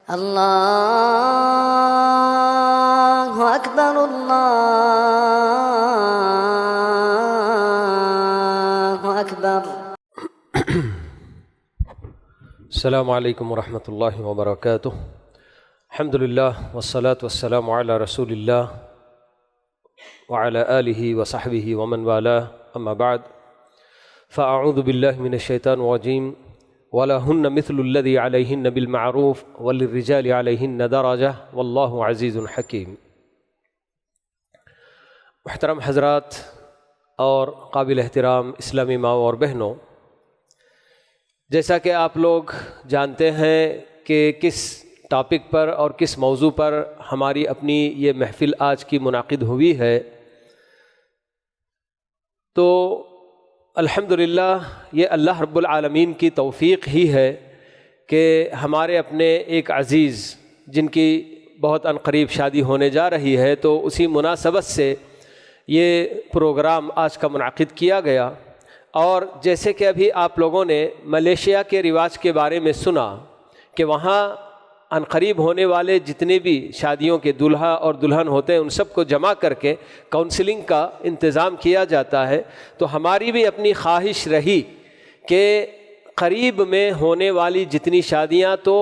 الله أكبر الله أكبر. السلام علیکم ورحمۃ اللہ وبرکاتہ. الحمد للہ والصلاة والسلام علی رسول اللہ وعلی آلہ وصحبہ ومن والاه. اما بعد فاعوذ باللہ من الشیطان الرجیم. وَلَهُنَّ مِثْلُ الَّذِي عَلَيْهِنَّ بِالْمَعْرُوفِ وَلِلرِّجَالِ عَلَيْهِنَّ دَرَجَةٌ وَاللَّهُ عَزِيزٌ حَكِيمٌ. محترم حضرات اور قابل احترام اسلامی ماؤں اور بہنوں، جیسا کہ آپ لوگ جانتے ہیں کہ کس ٹاپک پر اور کس موضوع پر ہماری اپنی یہ محفل آج کی منعقد ہوئی ہے، تو الحمدللہ یہ اللہ رب العالمین کی توفیق ہی ہے کہ ہمارے اپنے ایک عزیز جن کی بہت عنقریب شادی ہونے جا رہی ہے، تو اسی مناسبت سے یہ پروگرام آج کا منعقد کیا گیا. اور جیسے کہ ابھی آپ لوگوں نے ملیشیا کے رواج کے بارے میں سنا کہ وہاں عنقریب ہونے والے جتنے بھی شادیوں کے دولہا اور دلہن ہوتے ہیں ان سب کو جمع کر کے کاؤنسلنگ کا انتظام کیا جاتا ہے. تو ہماری بھی اپنی خواہش رہی کہ قریب میں ہونے والی جتنی شادیاں تو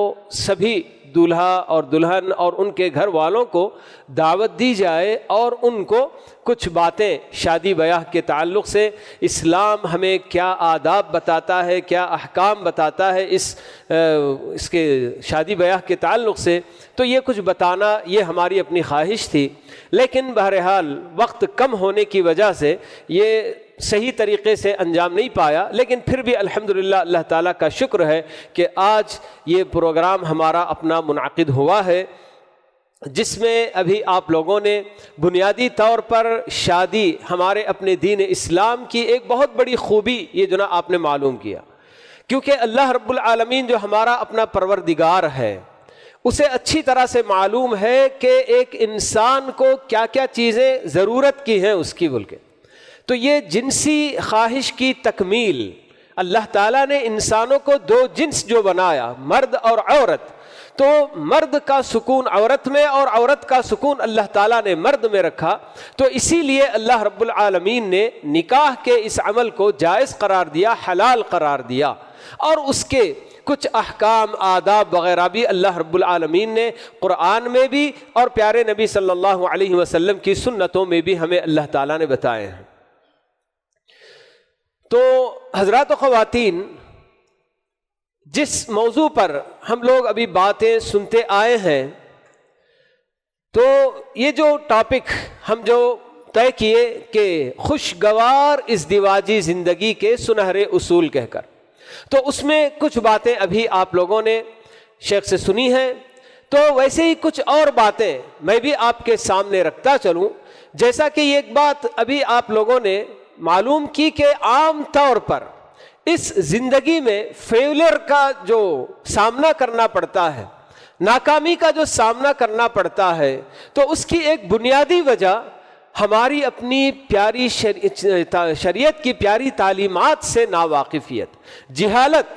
سبھی دولہا اور دلہن اور ان کے گھر والوں کو دعوت دی جائے اور ان کو کچھ باتیں شادی بیاہ کے تعلق سے اسلام ہمیں کیا آداب بتاتا ہے، کیا احکام بتاتا ہے اس کے شادی بیاہ کے تعلق سے، تو یہ کچھ بتانا یہ ہماری اپنی خواہش تھی. لیکن بہرحال وقت کم ہونے کی وجہ سے یہ صحیح طریقے سے انجام نہیں پایا. لیکن پھر بھی الحمدللہ اللہ تعالیٰ کا شکر ہے کہ آج یہ پروگرام ہمارا اپنا منعقد ہوا ہے، جس میں ابھی آپ لوگوں نے بنیادی طور پر شادی ہمارے اپنے دین اسلام کی ایک بہت بڑی خوبی یہ جو نا آپ نے معلوم کیا. کیونکہ اللہ رب العالمین جو ہمارا اپنا پروردگار ہے اسے اچھی طرح سے معلوم ہے کہ ایک انسان کو کیا کیا چیزیں ضرورت کی ہیں اس کی. بول کے تو یہ جنسی خواہش کی تکمیل، اللہ تعالیٰ نے انسانوں کو دو جنس جو بنایا، مرد اور عورت، تو مرد کا سکون عورت میں اور عورت کا سکون اللہ تعالیٰ نے مرد میں رکھا. تو اسی لیے اللہ رب العالمین نے نکاح کے اس عمل کو جائز قرار دیا، حلال قرار دیا، اور اس کے کچھ احکام آداب وغیرہ بھی اللہ رب العالمین نے قرآن میں بھی اور پیارے نبی صلی اللہ علیہ وسلم کی سنتوں میں بھی ہمیں اللہ تعالیٰ نے بتائے ہیں. تو حضرات و خواتین، جس موضوع پر ہم لوگ ابھی باتیں سنتے آئے ہیں، تو یہ جو ٹاپک ہم جو طے کیے کہ خوشگوار ازدواجی زندگی کے سنہرے اصول کہہ کر، تو اس میں کچھ باتیں ابھی آپ لوگوں نے شیخ سے سنی ہیں. تو ویسے ہی کچھ اور باتیں میں بھی آپ کے سامنے رکھتا چلوں. جیسا کہ یہ ایک بات ابھی آپ لوگوں نے معلوم کی کہ عام طور پر اس زندگی میں فیلئر کا جو سامنا کرنا پڑتا ہے، ناکامی کا جو سامنا کرنا پڑتا ہے، تو اس کی ایک بنیادی وجہ ہماری اپنی پیاری شریعت کی پیاری تعلیمات سے ناواقفیت، جہالت.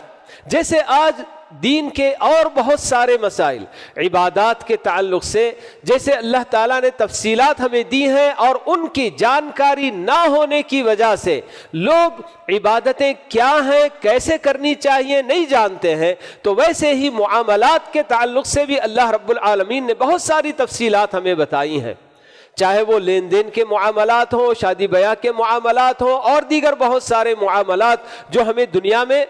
جیسے آج دین کے اور بہت سارے مسائل عبادات کے تعلق سے جیسے اللہ تعالیٰ نے تفصیلات ہمیں دی ہیں اور ان کی جانکاری نہ ہونے کی وجہ سے لوگ عبادتیں کیا ہیں، کیسے کرنی چاہیے نہیں جانتے ہیں. تو ویسے ہی معاملات کے تعلق سے بھی اللہ رب العالمین نے بہت ساری تفصیلات ہمیں بتائی ہیں، چاہے وہ لین دین کے معاملات ہوں، شادی بیاہ کے معاملات ہوں، اور دیگر بہت سارے معاملات جو ہمیں دنیا میں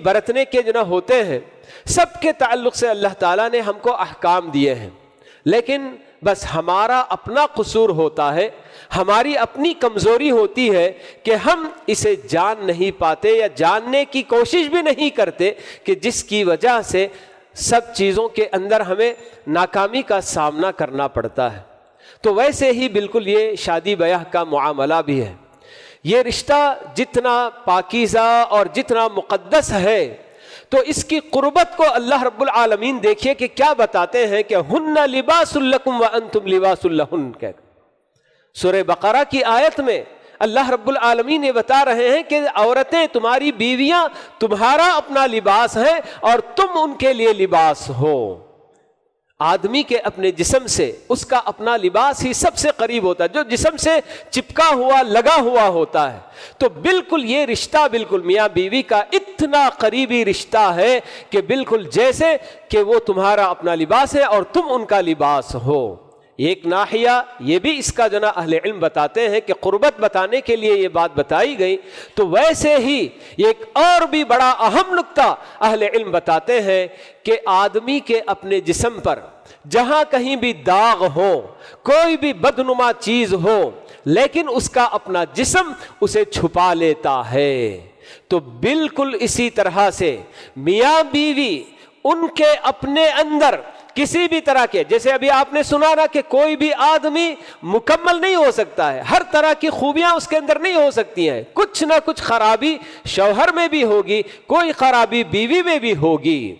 برتنے کے جو ہوتے ہیں، سب کے تعلق سے اللہ تعالیٰ نے ہم کو احکام دیے ہیں. لیکن بس ہمارا اپنا قصور ہوتا ہے، ہماری اپنی کمزوری ہوتی ہے کہ ہم اسے جان نہیں پاتے یا جاننے کی کوشش بھی نہیں کرتے، کہ جس کی وجہ سے سب چیزوں کے اندر ہمیں ناکامی کا سامنا کرنا پڑتا ہے. تو ویسے ہی بالکل یہ شادی بیاہ کا معاملہ بھی ہے. یہ رشتہ جتنا پاکیزہ اور جتنا مقدس ہے، تو اس کی قربت کو اللہ رب العالمین دیکھیے کہ کیا بتاتے ہیں کہ ہن لباس لکم وانتم لباس لہن. سورہ بقرہ کی آیت میں اللہ رب العالمین یہ بتا رہے ہیں کہ عورتیں تمہاری بیویاں تمہارا اپنا لباس ہیں اور تم ان کے لیے لباس ہو. آدمی کے اپنے جسم سے اس کا اپنا لباس ہی سب سے قریب ہوتا ہے، جو جسم سے چپکا ہوا لگا ہوا ہوتا ہے. تو بالکل یہ رشتہ بالکل میاں بیوی کا اتنا قریبی رشتہ ہے کہ بالکل جیسے کہ وہ تمہارا اپنا لباس ہے اور تم ان کا لباس ہو. ایک ناحیہ یہ بھی اس کا جو نا اہل علم بتاتے ہیں کہ قربت بتانے کے لیے یہ بات بتائی گئی. تو ویسے ہی ایک اور بھی بڑا اہم نقطہ اہل علم بتاتے ہیں کہ آدمی کے اپنے جسم پر جہاں کہیں بھی داغ ہو، کوئی بھی بدنما چیز ہو، لیکن اس کا اپنا جسم اسے چھپا لیتا ہے. تو بالکل اسی طرح سے میاں بیوی ان کے اپنے اندر کسی بھی طرح کے، جیسے ابھی آپ نے سنا نا کہ کوئی بھی آدمی مکمل نہیں ہو سکتا ہے، ہر طرح کی خوبیاں اس کے اندر نہیں ہو سکتی ہیں، کچھ نہ کچھ خرابی شوہر میں بھی ہوگی، کوئی خرابی بیوی میں بھی ہوگی.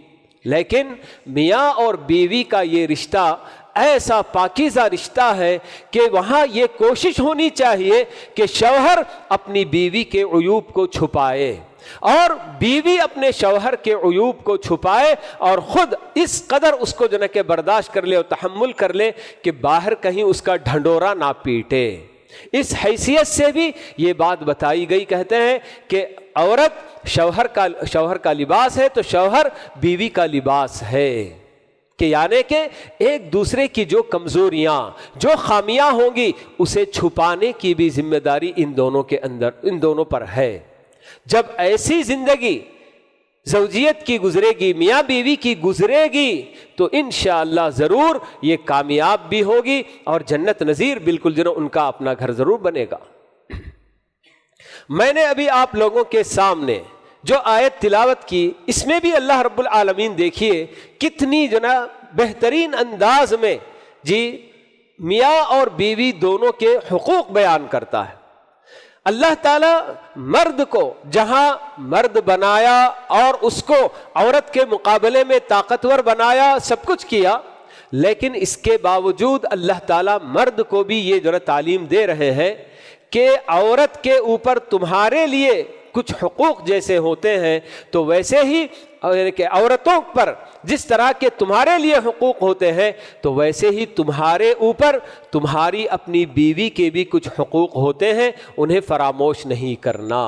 لیکن میاں اور بیوی کا یہ رشتہ ایسا پاکیزہ رشتہ ہے کہ وہاں یہ کوشش ہونی چاہیے کہ شوہر اپنی بیوی کے عیوب کو چھپائے اور بیوی اپنے شوہر کے عیوب کو چھپائے اور خود اس قدر اس کو جو ہے کہ برداشت کر لے اور تحمل کر لے کہ باہر کہیں اس کا ڈھنڈورا نہ پیٹے. اس حیثیت سے بھی یہ بات بتائی گئی. کہتے ہیں کہ عورت شوہر کا لباس ہے تو شوہر بیوی کا لباس ہے، کہ یعنی کہ ایک دوسرے کی جو کمزوریاں، جو خامیاں ہوں گی اسے چھپانے کی بھی ذمہ داری ان دونوں پر ہے. جب ایسی زندگی زوجیت کی گزرے گی، میاں بیوی کی گزرے گی، تو انشاءاللہ ضرور یہ کامیاب بھی ہوگی اور جنت نظیر بالکل جو ان کا اپنا گھر ضرور بنے گا. میں نے ابھی آپ لوگوں کے سامنے جو آیت تلاوت کی، اس میں بھی اللہ رب العالمین دیکھیے کتنی جو نا بہترین انداز میں جی میاں اور بیوی دونوں کے حقوق بیان کرتا ہے. اللہ تعالیٰ مرد کو جہاں مرد بنایا اور اس کو عورت کے مقابلے میں طاقتور بنایا، سب کچھ کیا، لیکن اس کے باوجود اللہ تعالیٰ مرد کو بھی یہ جو تعلیم دے رہے ہیں کہ عورت کے اوپر تمہارے لیے کچھ حقوق جیسے ہوتے ہیں تو ویسے ہی کہ عورتوں پر جس طرح کے تمہارے لیے حقوق ہوتے ہیں تو ویسے ہی تمہارے اوپر تمہاری اپنی بیوی کے بھی کچھ حقوق ہوتے ہیں، انہیں فراموش نہیں کرنا.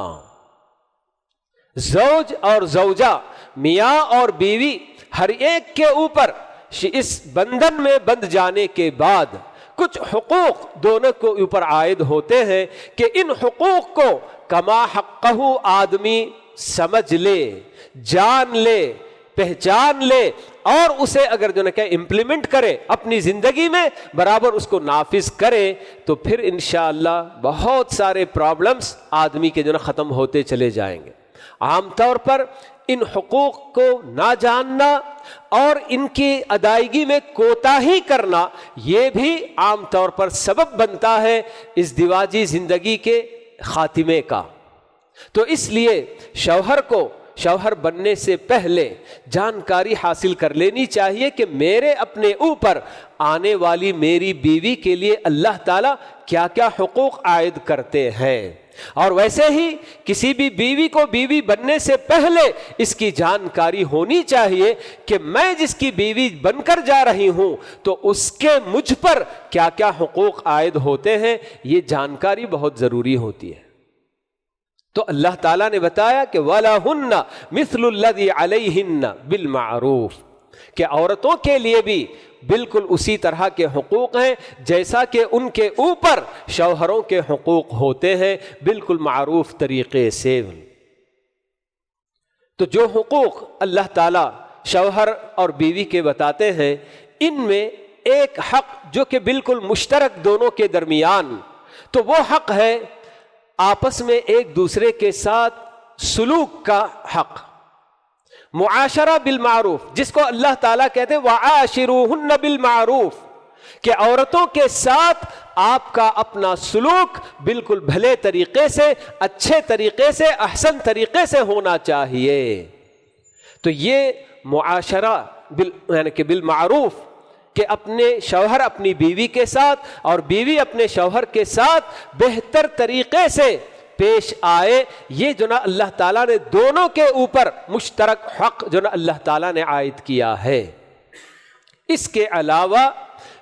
زوج اور زوجہ، میاں اور بیوی، ہر ایک کے اوپر اس بندھن میں بندھ جانے کے بعد کچھ حقوق دونوں کے اوپر عائد ہوتے ہیں کہ ان حقوق کو کما حقہ آدمی سمجھ لے، جان لے، پہچان لے اور اسے اگر جو کہ امپلیمنٹ کرے اپنی زندگی میں برابر اس کو نافذ کرے تو پھر انشاءاللہ بہت سارے پرابلمز آدمی کے جو نا ختم ہوتے چلے جائیں گے. عام طور پر ان حقوق کو نہ جاننا اور ان کی ادائیگی میں کوتاہی کرنا یہ بھی عام طور پر سبب بنتا ہے ازدواجی زندگی کے خاتمے کا. تو اس لیے شوہر کو شوہر بننے سے پہلے جانکاری حاصل کر لینی چاہیے کہ میرے اپنے اوپر آنے والی میری بیوی کے لیے اللہ تعالیٰ کیا کیا حقوق عائد کرتے ہیں. اور ویسے ہی کسی بھی بیوی کو بیوی بننے سے پہلے اس کی جانکاری ہونی چاہیے کہ میں جس کی بیوی بن کر جا رہی ہوں تو اس کے مجھ پر کیا کیا حقوق عائد ہوتے ہیں، یہ جانکاری بہت ضروری ہوتی ہے. تو اللہ تعالیٰ نے بتایا کہ وَلَهُنَّ مِثْلُ الَّذِي عَلَيْهِنَّ بِالْمَعْرُوفِ، کہ عورتوں کے لیے بھی بالکل اسی طرح کے حقوق ہیں جیسا کہ ان کے اوپر شوہروں کے حقوق ہوتے ہیں بالکل معروف طریقے سے. تو جو حقوق اللہ تعالیٰ شوہر اور بیوی کے بتاتے ہیں ان میں ایک حق جو کہ بالکل مشترک دونوں کے درمیان، تو وہ حق ہے آپس میں ایک دوسرے کے ساتھ سلوک کا حق، معاشرہ بالمعروف، جس کو اللہ تعالیٰ کہتے ہیں وَعَاشِرُوهُنَّ بِالْمَعْرُوفِ، کہ عورتوں کے ساتھ آپ کا اپنا سلوک بالکل بھلے طریقے سے، اچھے طریقے سے، احسن طریقے سے ہونا چاہیے. تو یہ معاشرہ یعنی کہ بالمعروف، کہ اپنے شوہر اپنی بیوی کے ساتھ اور بیوی اپنے شوہر کے ساتھ بہتر طریقے سے پیش آئے، یہ جو نا اللہ تعالیٰ نے دونوں کے اوپر مشترک حق جو نا اللہ تعالیٰ نے عائد کیا ہے. اس کے علاوہ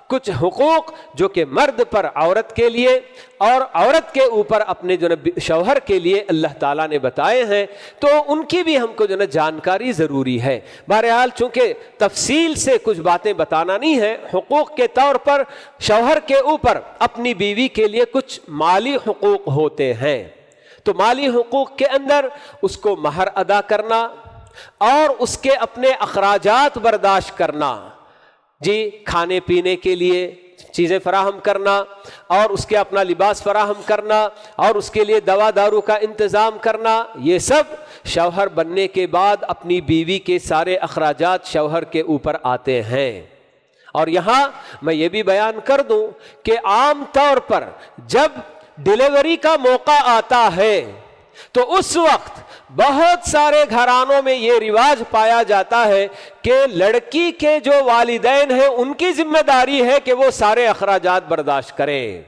کچھ حقوق جو کہ مرد پر عورت کے لیے اور عورت کے اوپر اپنے جو شوہر کے لیے اللہ تعالیٰ نے بتائے ہیں، تو ان کی بھی ہم کو جو جانکاری ضروری ہے۔ بہرحال چونکہ تفصیل سے کچھ باتیں بتانا نہیں ہے، حقوق کے طور پر شوہر کے اوپر اپنی بیوی کے لیے کچھ مالی حقوق ہوتے ہیں۔ تو مالی حقوق کے اندر اس کو مہر ادا کرنا اور اس کے اپنے اخراجات برداشت کرنا، جی کھانے پینے کے لیے چیزیں فراہم کرنا اور اس کے اپنا لباس فراہم کرنا اور اس کے لیے دوا دارو کا انتظام کرنا، یہ سب شوہر بننے کے بعد اپنی بیوی کے سارے اخراجات شوہر کے اوپر آتے ہیں۔ اور یہاں میں یہ بھی بیان کر دوں کہ عام طور پر جب ڈیلیوری کا موقع آتا ہے تو اس وقت بہت سارے گھرانوں میں یہ رواج پایا جاتا ہے کہ لڑکی کے جو والدین ہیں ان کی ذمہ داری ہے کہ وہ سارے اخراجات برداشت کریں۔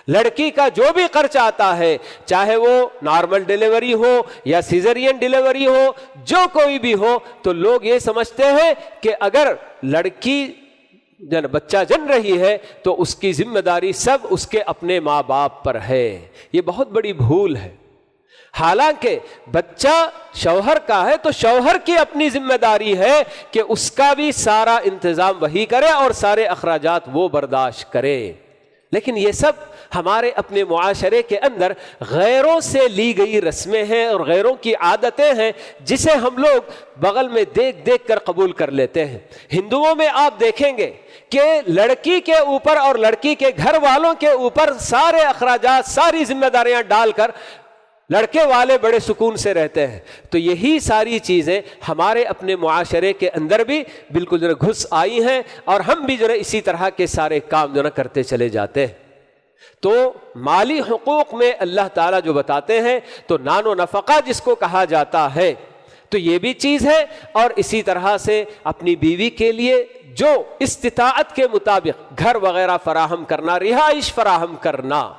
لڑکی کا جو بھی خرچ آتا ہے، چاہے وہ نارمل ڈیلیوری ہو یا سیزرین ڈیلیوری ہو، جو کوئی بھی ہو، تو لوگ یہ سمجھتے ہیں کہ اگر لڑکی بچہ جن رہی ہے تو اس کی ذمہ داری سب اس کے اپنے ماں باپ پر ہے۔ یہ بہت بڑی بھول ہے۔ حالانکہ بچہ شوہر کا ہے تو شوہر کی اپنی ذمہ داری ہے کہ اس کا بھی سارا انتظام وہی کرے اور سارے اخراجات وہ برداشت کرے۔ لیکن یہ سب ہمارے اپنے معاشرے کے اندر غیروں سے لی گئی رسمیں ہیں اور غیروں کی عادتیں ہیں، جسے ہم لوگ بغل میں دیکھ دیکھ کر قبول کر لیتے ہیں۔ ہندوؤں میں آپ دیکھیں گے کہ لڑکی کے اوپر اور لڑکی کے گھر والوں کے اوپر سارے اخراجات، ساری ذمہ داریاں ڈال کر لڑکے والے بڑے سکون سے رہتے ہیں۔ تو یہی ساری چیزیں ہمارے اپنے معاشرے کے اندر بھی بالکل گھس آئی ہیں اور ہم بھی اسی طرح کے سارے کام کرتے چلے جاتے ہیں۔ تو مالی حقوق میں اللہ تعالیٰ جو بتاتے ہیں تو نان و نفقہ جس کو کہا جاتا ہے تو یہ بھی چیز ہے، اور اسی طرح سے اپنی بیوی کے لیے جو استطاعت کے مطابق گھر وغیرہ فراہم کرنا، رہائش فراہم کرنا۔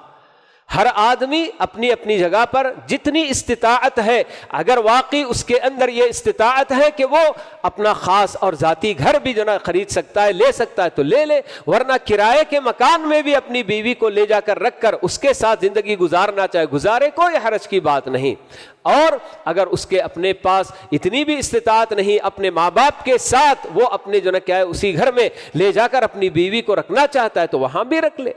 ہر آدمی اپنی اپنی جگہ پر جتنی استطاعت ہے، اگر واقعی اس کے اندر یہ استطاعت ہے کہ وہ اپنا خاص اور ذاتی گھر بھی خرید سکتا ہے، لے سکتا ہے تو لے لے، ورنہ کرائے کے مکان میں بھی اپنی بیوی کو لے جا کر رکھ کر اس کے ساتھ زندگی گزارنا چاہے گزارے، کوئی حرج کی بات نہیں۔ اور اگر اس کے اپنے پاس اتنی بھی استطاعت نہیں، اپنے ماں باپ کے ساتھ وہ اپنے اسی گھر میں لے جا کر اپنی بیوی کو رکھنا چاہتا ہے تو وہاں بھی رکھ لے۔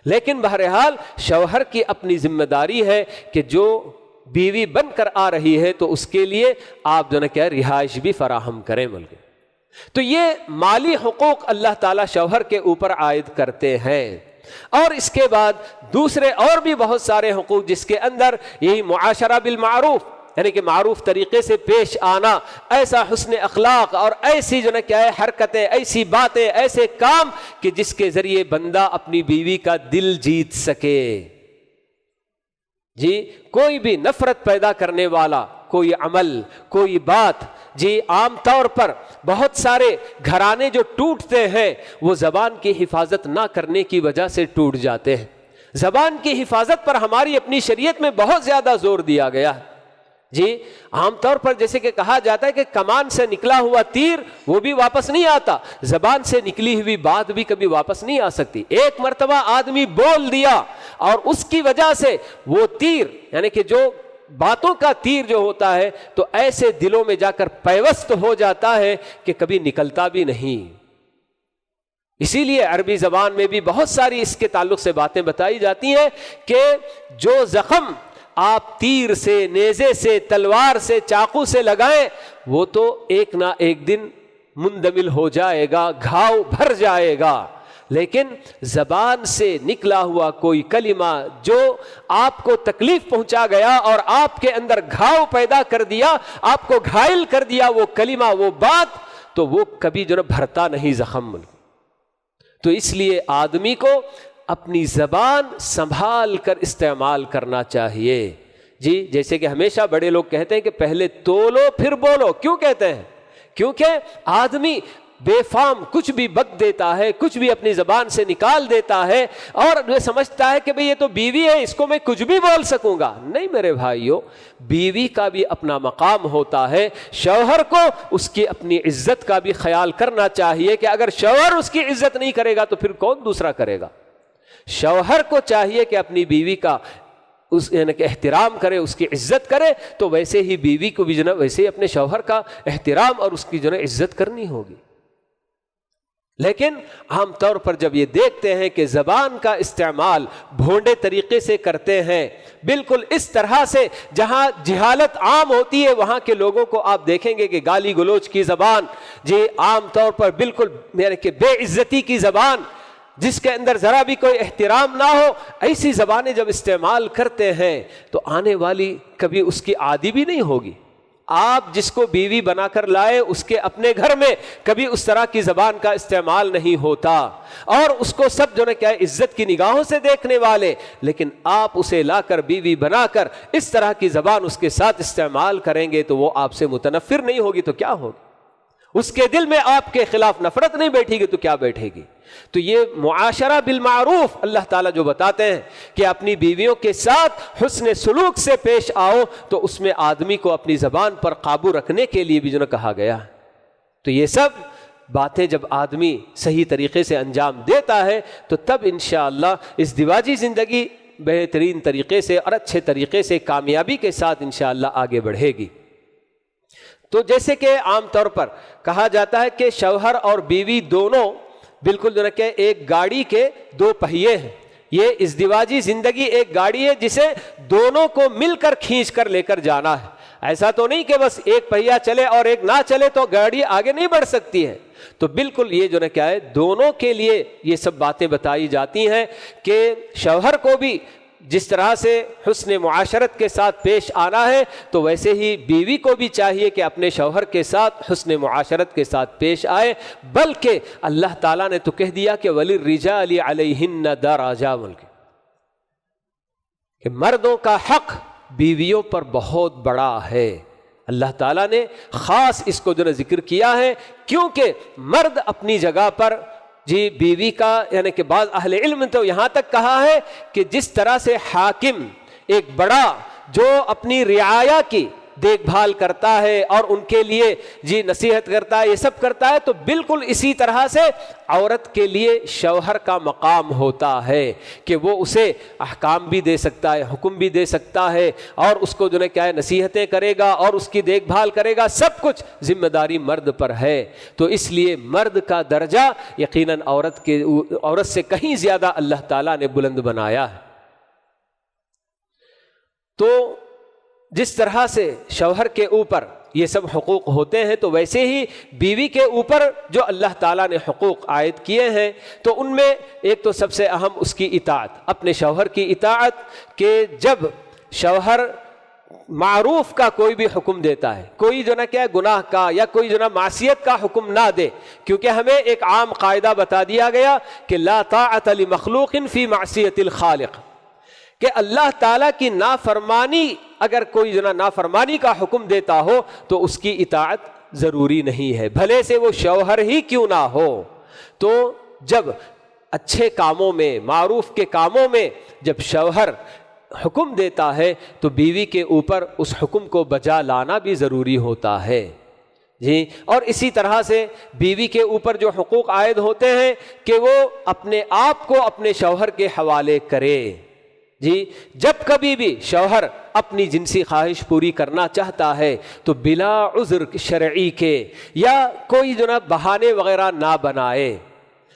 لیکن بہرحال شوہر کی اپنی ذمہ داری ہے کہ جو بیوی بن کر آ رہی ہے تو اس کے لیے آپ رہائش بھی فراہم کریں ملک۔ تو یہ مالی حقوق اللہ تعالیٰ شوہر کے اوپر عائد کرتے ہیں۔ اور اس کے بعد دوسرے اور بھی بہت سارے حقوق جس کے اندر یہی معاشرہ بالمعروف، یعنی کہ معروف طریقے سے پیش آنا، ایسا حسن اخلاق اور ایسی حرکتیں، ایسی باتیں، ایسے کام کہ جس کے ذریعے بندہ اپنی بیوی کا دل جیت سکے۔ جی کوئی بھی نفرت پیدا کرنے والا کوئی عمل، کوئی بات، جی عام طور پر بہت سارے گھرانے جو ٹوٹتے ہیں وہ زبان کی حفاظت نہ کرنے کی وجہ سے ٹوٹ جاتے ہیں۔ زبان کی حفاظت پر ہماری اپنی شریعت میں بہت زیادہ زور دیا گیا ہے۔ جی عام طور پر جیسے کہ کہا جاتا ہے کہ کمان سے نکلا ہوا تیر وہ بھی واپس نہیں آتا، زبان سے نکلی ہوئی بات بھی کبھی واپس نہیں آ سکتی۔ ایک مرتبہ آدمی بول دیا اور اس کی وجہ سے وہ تیر، یعنی کہ جو باتوں کا تیر جو ہوتا ہے تو ایسے دلوں میں جا کر پیوست ہو جاتا ہے کہ کبھی نکلتا بھی نہیں۔ اسی لیے عربی زبان میں بھی بہت ساری اس کے تعلق سے باتیں بتائی جاتی ہیں کہ جو زخم آپ تیر سے، نیزے سے، تلوار سے، چاقو سے لگائیں وہ تو ایک نہ ایک دن مندمل ہو جائے گا، گھاؤ بھر جائے گا۔ لیکن زبان سے نکلا ہوا کوئی کلمہ جو آپ کو تکلیف پہنچا گیا اور آپ کے اندر گھاؤ پیدا کر دیا، آپ کو گھائل کر دیا، وہ کلمہ، وہ بات، تو وہ کبھی بھرتا نہیں زخم۔ تو اس لیے آدمی کو اپنی زبان سنبھال کر استعمال کرنا چاہیے۔ جی جیسے کہ ہمیشہ بڑے لوگ کہتے ہیں کہ پہلے تولو پھر بولو۔ کیوں کہتے ہیں؟ کیونکہ آدمی بے فام کچھ بھی بک دیتا ہے، کچھ بھی اپنی زبان سے نکال دیتا ہے اور وہ سمجھتا ہے کہ بھئی یہ تو بیوی ہے، اس کو میں کچھ بھی بول سکوں گا. نہیں میرے بھائیو، بیوی کا بھی اپنا مقام ہوتا ہے. شوہر کو اس کی اپنی عزت کا بھی خیال کرنا چاہیے کہ اگر شوہر اس کی عزت نہیں کرے گا تو پھر کون دوسرا کرے گا. شوہر کو چاہیے کہ اپنی بیوی کا یعنی کہ احترام کرے، اس کی عزت کرے، تو ویسے ہی بیوی کو بھی ویسے ہی اپنے شوہر کا احترام اور اس کی عزت کرنی ہوگی. لیکن عام طور پر جب یہ دیکھتے ہیں کہ زبان کا استعمال بھونڈے طریقے سے کرتے ہیں، بالکل اس طرح سے جہاں جہالت عام ہوتی ہے وہاں کے لوگوں کو آپ دیکھیں گے کہ گالی گلوچ کی زبان، جی عام طور پر بالکل یعنی کہ بے عزتی کی زبان، جس کے اندر ذرا بھی کوئی احترام نہ ہو، ایسی زبانیں جب استعمال کرتے ہیں تو آنے والی کبھی اس کی عادی بھی نہیں ہوگی. آپ جس کو بیوی بنا کر لائے اس کے اپنے گھر میں کبھی اس طرح کی زبان کا استعمال نہیں ہوتا اور اس کو سب کیا عزت کی نگاہوں سے دیکھنے والے، لیکن آپ اسے لا کر بیوی بنا کر اس طرح کی زبان اس کے ساتھ استعمال کریں گے تو وہ آپ سے متنفر نہیں ہوگی تو کیا ہوگی؟ اس کے دل میں آپ کے خلاف نفرت نہیں بیٹھے گی تو کیا بیٹھے گی؟ تو یہ معاشرہ بالمعروف اللہ تعالیٰ جو بتاتے ہیں کہ اپنی بیویوں کے ساتھ حسن سلوک سے پیش آؤ، تو اس میں آدمی کو اپنی زبان پر قابو رکھنے کے لیے بھی کہا گیا. تو یہ سب باتیں جب آدمی صحیح طریقے سے انجام دیتا ہے تو تب انشاءاللہ اس ازدواجی زندگی بہترین طریقے سے اور اچھے طریقے سے کامیابی کے ساتھ انشاءاللہ آگے بڑھے گی. تو جیسے کہ عام طور پر کہا جاتا ہے کہ شوہر اور بیوی دونوں بالکل کہ ایک گاڑی کے دو پہیے ہیں. یہ ازدواجی زندگی ایک گاڑی ہے جسے دونوں کو مل کر کھینچ کر لے کر جانا ہے. ایسا تو نہیں کہ بس ایک پہیا چلے اور ایک نہ چلے تو گاڑی آگے نہیں بڑھ سکتی ہے. تو بالکل یہ کیا ہے، دونوں کے لیے یہ سب باتیں بتائی جاتی ہیں کہ شوہر کو بھی جس طرح سے حسن معاشرت کے ساتھ پیش آنا ہے تو ویسے ہی بیوی کو بھی چاہیے کہ اپنے شوہر کے ساتھ حسن معاشرت کے ساتھ پیش آئے. بلکہ اللہ تعالیٰ نے تو کہہ دیا کہ وَلِلرِّجَالِ عَلَيْهِنَّ دَرَجَاتٌ، کہ مردوں کا حق بیویوں پر بہت بڑا ہے. اللہ تعالیٰ نے خاص اس کو ذکر کیا ہے کیونکہ مرد اپنی جگہ پر بیوی کا یعنی کہ بعض اہل علم تو یہاں تک کہا ہے کہ جس طرح سے حاکم ایک بڑا جو اپنی رعایا کی دیکھ بھال کرتا ہے اور ان کے لیے نصیحت کرتا ہے، یہ سب کرتا ہے، تو بالکل اسی طرح سے عورت کے لیے شوہر کا مقام ہوتا ہے کہ وہ اسے احکام بھی دے سکتا ہے، حکم بھی دے سکتا ہے اور اس کو کیا ہے نصیحتیں کرے گا اور اس کی دیکھ بھال کرے گا. سب کچھ ذمہ داری مرد پر ہے. تو اس لیے مرد کا درجہ یقیناً عورت سے کہیں زیادہ اللہ تعالیٰ نے بلند بنایا ہے. تو جس طرح سے شوہر کے اوپر یہ سب حقوق ہوتے ہیں تو ویسے ہی بیوی کے اوپر جو اللہ تعالیٰ نے حقوق عائد کیے ہیں تو ان میں ایک تو سب سے اہم اس کی اطاعت، اپنے شوہر کی اطاعت، کہ جب شوہر معروف کا کوئی بھی حکم دیتا ہے، کوئی کیا گناہ کا یا کوئی معصیت کا حکم نہ دے، کیونکہ ہمیں ایک عام قاعدہ بتا دیا گیا کہ لا طاعت لمخلوق فی معصیت الخالق، کہ اللہ تعالیٰ کی نافرمانی اگر کوئی نافرمانی کا حکم دیتا ہو تو اس کی اطاعت ضروری نہیں ہے، بھلے سے وہ شوہر ہی کیوں نہ ہو. تو جب اچھے کاموں میں، معروف کے کاموں میں جب شوہر حکم دیتا ہے تو بیوی کے اوپر اس حکم کو بجا لانا بھی ضروری ہوتا ہے. اور اسی طرح سے بیوی کے اوپر جو حقوق عائد ہوتے ہیں کہ وہ اپنے آپ کو اپنے شوہر کے حوالے کرے. جب کبھی بھی شوہر اپنی جنسی خواہش پوری کرنا چاہتا ہے تو بلا عذر شرعی کے یا کوئی بہانے وغیرہ نہ بنائے.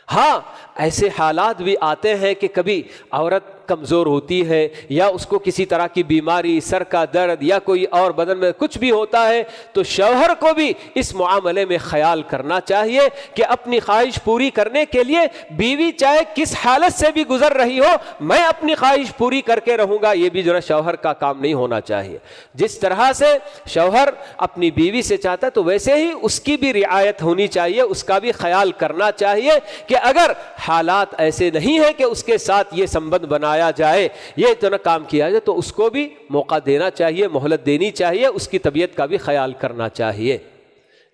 ہاں ایسے حالات بھی آتے ہیں کہ کبھی عورت کمزور ہوتی ہے یا اس کو کسی طرح کی بیماری، سر کا درد یا کوئی اور بدن میں کچھ بھی ہوتا ہے تو شوہر کو بھی اس معاملے میں خیال کرنا چاہیے کہ اپنی خواہش پوری کرنے کے لیے بیوی چاہے کس حالت سے بھی گزر رہی ہو، میں اپنی خواہش پوری کر کے رہوں گا. یہ بھی شوہر کا کام نہیں ہونا چاہیے. جس طرح سے شوہر اپنی بیوی سے چاہتا ہے تو ویسے ہی اس کی بھی رعایت ہونی چاہیے، اس کا بھی خیال کرنا چاہیے کہ اگر حالات ایسے نہیں ہیں کہ اس کے ساتھ یہ سمبند بنایا جائے، یہ اتنا کام کیا جائے، تو اس کو بھی موقع دینا چاہیے، مہلت دینی چاہیے، اس کی طبیعت کا بھی خیال کرنا چاہیے.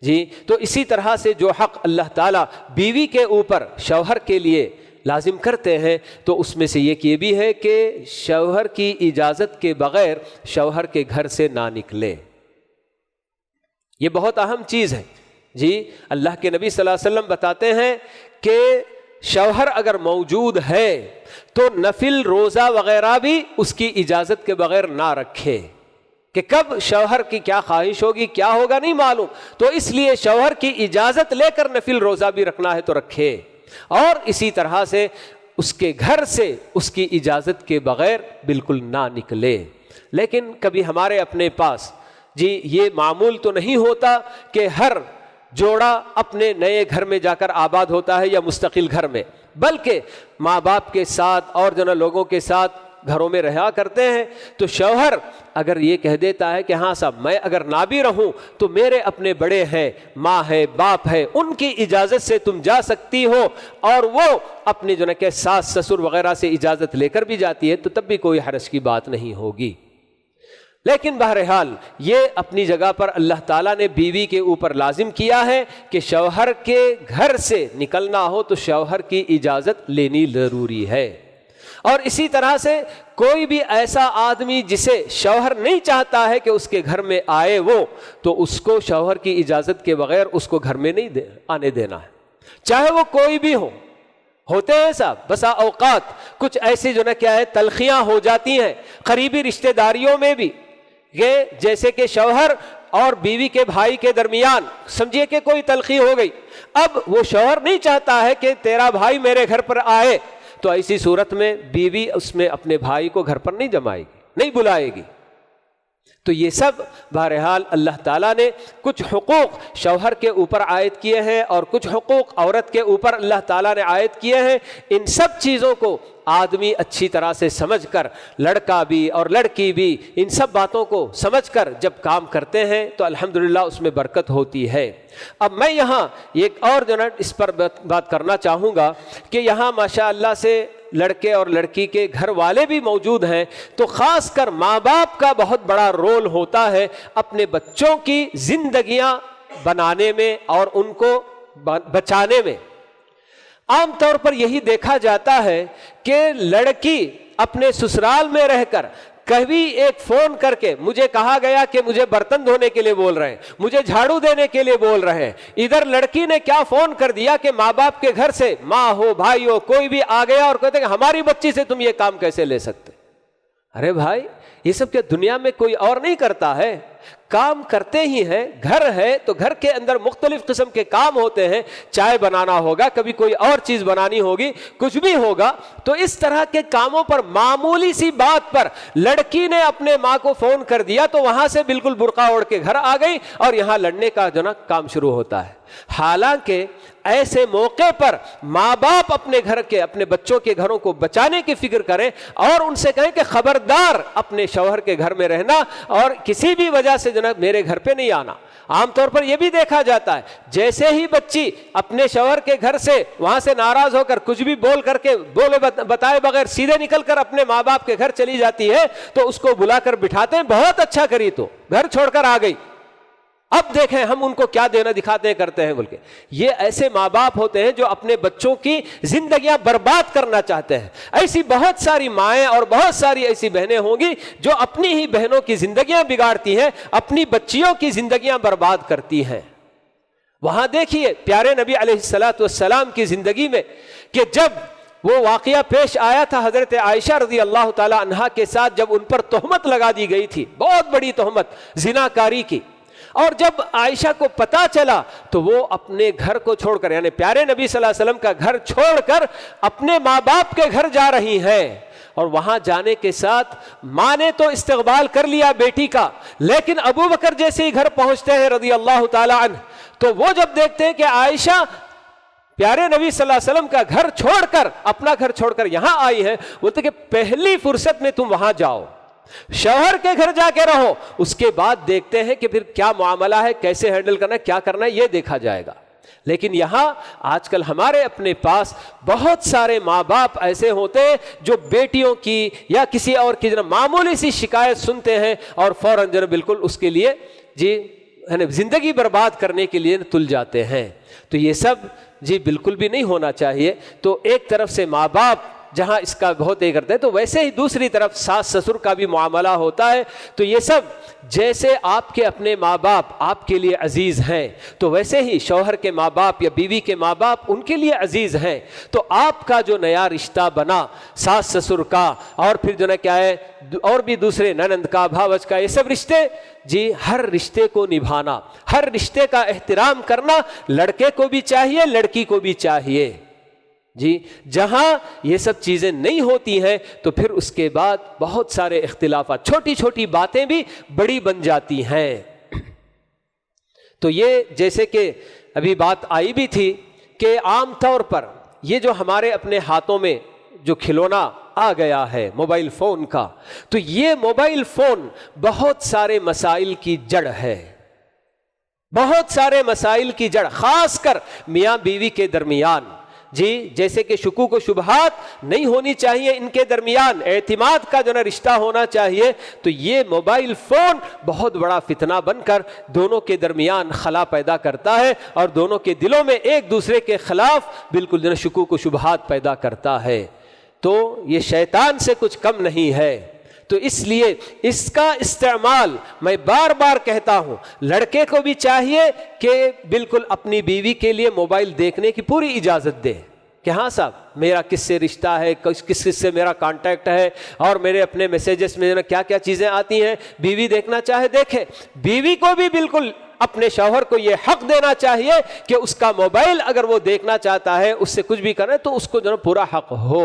جی تو اسی طرح سے جو حق اللہ تعالیٰ بیوی کے اوپر شوہر کے لیے لازم کرتے ہیں تو اس میں سے ایک یہ بھی ہے کہ شوہر کی اجازت کے بغیر شوہر کے گھر سے نہ نکلے. یہ بہت اہم چیز ہے. جی اللہ کے نبی صلی اللہ علیہ وسلم بتاتے ہیں کہ شوہر اگر موجود ہے تو نفل روزہ وغیرہ بھی اس کی اجازت کے بغیر نہ رکھے، کہ کب شوہر کی کیا خواہش ہوگی کیا ہوگا نہیں معلوم، تو اس لیے شوہر کی اجازت لے کر نفل روزہ بھی رکھنا ہے تو رکھے، اور اسی طرح سے اس کے گھر سے اس کی اجازت کے بغیر بالکل نہ نکلے. لیکن کبھی ہمارے اپنے پاس جی یہ معمول تو نہیں ہوتا کہ ہر جوڑا اپنے نئے گھر میں جا کر آباد ہوتا ہے یا مستقل گھر میں، بلکہ ماں باپ کے ساتھ اور جو نا لوگوں کے ساتھ گھروں میں رہا کرتے ہیں. تو شوہر اگر یہ کہہ دیتا ہے کہ ہاں صاحب میں اگر نہ بھی رہوں تو میرے اپنے بڑے ہیں، ماں ہے، باپ ہے، ان کی اجازت سے تم جا سکتی ہو، اور وہ اپنے جو نا کہ ساس سسر وغیرہ سے اجازت لے کر بھی جاتی ہے تو تب بھی کوئی حرج کی بات نہیں ہوگی. لیکن بہرحال یہ اپنی جگہ پر اللہ تعالیٰ نے بیوی کے اوپر لازم کیا ہے کہ شوہر کے گھر سے نکلنا ہو تو شوہر کی اجازت لینی ضروری ہے. اور اسی طرح سے کوئی بھی ایسا آدمی جسے شوہر نہیں چاہتا ہے کہ اس کے گھر میں آئے وہ، تو اس کو شوہر کی اجازت کے بغیر اس کو گھر میں نہیں آنے دینا ہے، چاہے وہ کوئی بھی ہو. ہوتے ہیں صاحب بسا اوقات کچھ ایسی جو نا کیا ہے تلخیاں ہو جاتی ہیں قریبی رشتہ داریوں میں بھی، یہ جیسے کہ شوہر اور بیوی کے بھائی کے درمیان سمجھیے کہ کوئی تلخی ہو گئی. اب وہ شوہر نہیں چاہتا ہے کہ تیرا بھائی میرے گھر پر آئے، تو ایسی صورت میں بیوی اس میں اپنے بھائی کو گھر پر نہیں جمائے گی، نہیں بلائے گی. تو یہ سب بہرحال اللہ تعالیٰ نے کچھ حقوق شوہر کے اوپر عائد کیے ہیں اور کچھ حقوق عورت کے اوپر اللہ تعالیٰ نے عائد کیے ہیں. ان سب چیزوں کو آدمی اچھی طرح سے سمجھ کر، لڑکا بھی اور لڑکی بھی ان سب باتوں کو سمجھ کر جب کام کرتے ہیں تو الحمدللہ اس میں برکت ہوتی ہے. اب میں یہاں ایک اور جو نا اس پر بات کرنا چاہوں گا کہ یہاں ماشاء اللہ سے لڑکے اور لڑکی کے گھر والے بھی موجود ہیں، تو خاص کر ماں باپ کا بہت بڑا رول ہوتا ہے اپنے بچوں کی زندگیاں بنانے میں اور ان کو بچانے میں. عام طور پر یہی دیکھا جاتا ہے کہ لڑکی اپنے سسرال میں رہ کر کبھی ایک فون کر کے مجھے کہا گیا کہ مجھے برتن دھونے کے لیے بول رہے ہیں، مجھے جھاڑو دینے کے لیے بول رہے ہیں. ادھر لڑکی نے کیا فون کر دیا کہ ماں باپ کے گھر سے ماں ہو بھائی ہو کوئی بھی آ گیا اور کہتے کہ ہماری بچی سے تم یہ کام کیسے لے سکتے. ارے بھائی یہ سب کیا دنیا میں کوئی اور نہیں کرتا ہے؟ کام کرتے ہی ہیں. گھر ہے تو گھر کے اندر مختلف قسم کے کام ہوتے ہیں، چائے بنانا ہوگا، کبھی کوئی اور چیز بنانی ہوگی، کچھ بھی ہوگا. تو اس طرح کے کاموں پر معمولی سی بات پر لڑکی نے اپنے ماں کو فون کر دیا تو وہاں سے بالکل برقع اوڑھ کے گھر آ گئی اور یہاں لڑنے کا جو نا کام شروع ہوتا ہے. حالانکہ ایسے موقع پر ماں باپ اپنے گھر کے اپنے بچوں کے گھروں کو بچانے کی فکر کریں اور ان سے کہیں کہ خبردار اپنے شوہر کے گھر میں رہنا اور کسی بھی وجہ سے جناب میرے گھر پہ نہیں آنا. عام طور پر یہ بھی دیکھا جاتا ہے جیسے ہی بچی اپنے شوہر کے گھر سے وہاں سے ناراض ہو کر کچھ بھی بول کر کے بتائے بغیر سیدھے نکل کر اپنے ماں باپ کے گھر چلی جاتی ہے تو اس کو بلا کر بٹھاتے ہیں، بہت اچھا کری تو گھر چھوڑ کر آ گئی، اب دیکھیں ہم ان کو کیا دینا دکھاتے ہیں کرتے ہیں بول کے. یہ ایسے ماں باپ ہوتے ہیں جو اپنے بچوں کی زندگیاں برباد کرنا چاہتے ہیں. ایسی بہت ساری مائیں اور بہت ساری ایسی بہنیں ہوں گی جو اپنی ہی بہنوں کی زندگیاں بگاڑتی ہیں، اپنی بچیوں کی زندگیاں برباد کرتی ہیں. وہاں دیکھیے پیارے نبی علیہ السلام کی زندگی میں کہ جب وہ واقعہ پیش آیا تھا حضرت عائشہ رضی اللہ تعالی عنہا کے ساتھ، جب ان پر تہمت لگا دی گئی تھی، بہت بڑی تہمت زناکاری کی، اور جب عائشہ کو پتا چلا تو وہ اپنے گھر کو چھوڑ کر یعنی پیارے نبی صلی اللہ علیہ وسلم کا گھر چھوڑ کر اپنے ماں باپ کے گھر جا رہی ہیں. اور وہاں جانے کے ساتھ ماں نے تو استقبال کر لیا بیٹی کا، لیکن ابو بکر جیسے ہی گھر پہنچتے ہیں رضی اللہ تعالی عنہ تو وہ جب دیکھتے ہیں کہ عائشہ پیارے نبی صلی اللہ علیہ وسلم کا گھر چھوڑ کر اپنا گھر چھوڑ کر یہاں آئی ہے، بولتے کہ پہلی فرصت میں تم وہاں جاؤ، شوہر کے گھر جا کے رہو، اس کے بعد دیکھتے ہیں کہ پھر کیا معاملہ ہے، کیسے ہینڈل کرنا ہے، کیا کرنا ہے، یہ دیکھا جائے گا. لیکن یہاں آج کل ہمارے اپنے پاس بہت سارے ماں باپ ایسے ہوتے ہیں جو بیٹیوں کی یا کسی اور کی معمولی سی شکایت سنتے ہیں اور فوراً بالکل اس کے لیے جی زندگی برباد کرنے کے لیے تل جاتے ہیں. تو یہ سب جی بالکل بھی نہیں ہونا چاہیے. تو ایک طرف سے ماں باپ جہاں اس کا بہت یہ کرتے ہیں، تو ویسے ہی دوسری طرف ساس سسر کا بھی معاملہ ہوتا ہے. تو یہ سب جیسے آپ کے اپنے ماں باپ آپ کے لیے عزیز ہیں، تو ویسے ہی شوہر کے ماں باپ یا بیوی کے ماں باپ ان کے لیے عزیز ہیں. تو آپ کا جو نیا رشتہ بنا ساس سسر کا، اور پھر جو نا کیا ہے اور بھی دوسرے ننند کا، بھاوج کا، یہ سب رشتے، جی ہر رشتے کو نبھانا، ہر رشتے کا احترام کرنا لڑکے کو بھی چاہیے، لڑکی کو بھی چاہیے. جی جہاں یہ سب چیزیں نہیں ہوتی ہیں تو پھر اس کے بعد بہت سارے اختلافات، چھوٹی چھوٹی باتیں بھی بڑی بن جاتی ہیں. تو یہ جیسے کہ ابھی بات آئی بھی تھی کہ عام طور پر یہ جو ہمارے اپنے ہاتھوں میں جو کھلونا آ گیا ہے موبائل فون کا، تو یہ موبائل فون بہت سارے مسائل کی جڑ ہے، بہت سارے مسائل کی جڑ، خاص کر میاں بیوی کے درمیان. جی جیسے کہ شکوک و شبہات نہیں ہونی چاہیے ان کے درمیان، اعتماد کا جو نا رشتہ ہونا چاہیے. تو یہ موبائل فون بہت بڑا فتنہ بن کر دونوں کے درمیان خلا پیدا کرتا ہے، اور دونوں کے دلوں میں ایک دوسرے کے خلاف بالکل جو نا شکوک و شبہات پیدا کرتا ہے. تو یہ شیطان سے کچھ کم نہیں ہے. تو اس لیے اس کا استعمال میں بار بار کہتا ہوں، لڑکے کو بھی چاہیے کہ بالکل اپنی بیوی کے لیے موبائل دیکھنے کی پوری اجازت دے کہ ہاں صاحب میرا کس سے رشتہ ہے، کس سے میرا کانٹیکٹ ہے، اور میرے اپنے میسیجز میں کیا کیا چیزیں آتی ہیں. بیوی دیکھنا چاہے دیکھے. بیوی کو بھی بالکل اپنے شوہر کو یہ حق دینا چاہیے کہ اس کا موبائل اگر وہ دیکھنا چاہتا ہے، اس سے کچھ بھی کرے تو اس کو جو پورا حق ہو.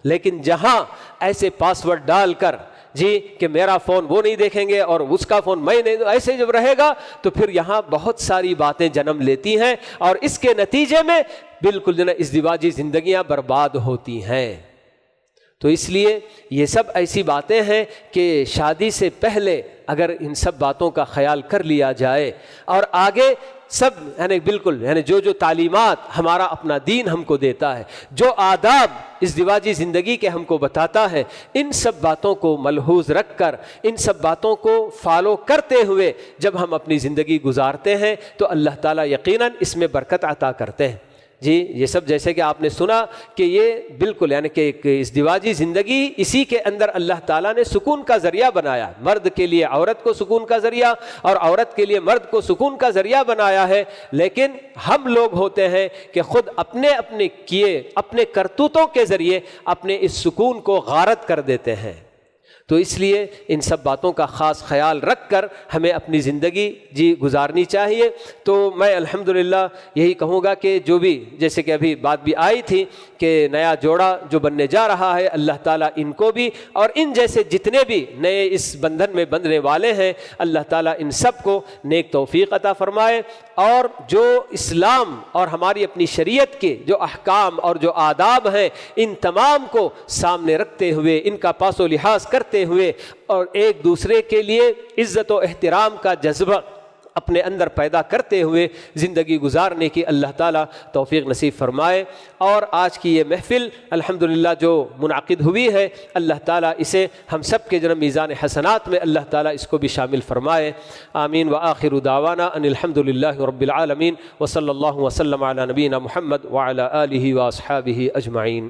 لیکن جہاں ایسے پاسورڈ ڈال کر جی کہ میرا فون وہ نہیں دیکھیں گے اور اس کا فون میں نہیں، ایسے جب رہے گا تو پھر یہاں بہت ساری باتیں جنم لیتی ہیں، اور اس کے نتیجے میں بالکل جو نا ازدواجی زندگیاں برباد ہوتی ہیں. تو اس لیے یہ سب ایسی باتیں ہیں کہ شادی سے پہلے اگر ان سب باتوں کا خیال کر لیا جائے، اور آگے سب یعنی بالکل یعنی جو تعلیمات ہمارا اپنا دین ہم کو دیتا ہے، جو آداب ازدواجی زندگی کے ہم کو بتاتا ہے، ان سب باتوں کو ملحوظ رکھ کر، ان سب باتوں کو فالو کرتے ہوئے جب ہم اپنی زندگی گزارتے ہیں تو اللہ تعالیٰ یقیناً اس میں برکت عطا کرتے ہیں. جی یہ سب جیسے کہ آپ نے سنا کہ یہ بالکل یعنی کہ ایک ازدواجی زندگی، اسی کے اندر اللہ تعالیٰ نے سکون کا ذریعہ بنایا. مرد کے لیے عورت کو سکون کا ذریعہ، اور عورت کے لیے مرد کو سکون کا ذریعہ بنایا ہے. لیکن ہم لوگ ہوتے ہیں کہ خود اپنے کیے اپنے کرتوتوں کے ذریعے اپنے اس سکون کو غارت کر دیتے ہیں. تو اس لیے ان سب باتوں کا خاص خیال رکھ کر ہمیں اپنی زندگی جی گزارنی چاہیے. تو میں الحمدللہ یہی کہوں گا کہ جو بھی جیسے کہ ابھی بات بھی آئی تھی کہ نیا جوڑا جو بننے جا رہا ہے، اللہ تعالیٰ ان کو بھی اور ان جیسے جتنے بھی نئے اس بندھن میں بندھنے والے ہیں، اللہ تعالیٰ ان سب کو نیک توفیق عطا فرمائے، اور جو اسلام اور ہماری اپنی شریعت کے جو احکام اور جو آداب ہیں ان تمام کو سامنے رکھتے ہوئے، ان کا پاس و لحاظ کرتے ہوئے، اور ایک دوسرے کے لیے عزت و احترام کا جذبہ اپنے اندر پیدا کرتے ہوئے زندگی گزارنے کی اللہ تعالیٰ توفیق نصیب فرمائے. اور آج کی یہ محفل الحمدللہ جو منعقد ہوئی ہے، اللہ تعالیٰ اسے ہم سب کے جنم میزان حسنات میں اللہ تعالیٰ اس کو بھی شامل فرمائے. آمین. وآخر دعوانا ان الحمدللہ رب العالمین، وصلی اللہ وسلم علی نبینا محمد وعلی آلہ واصحابہ اجمعین.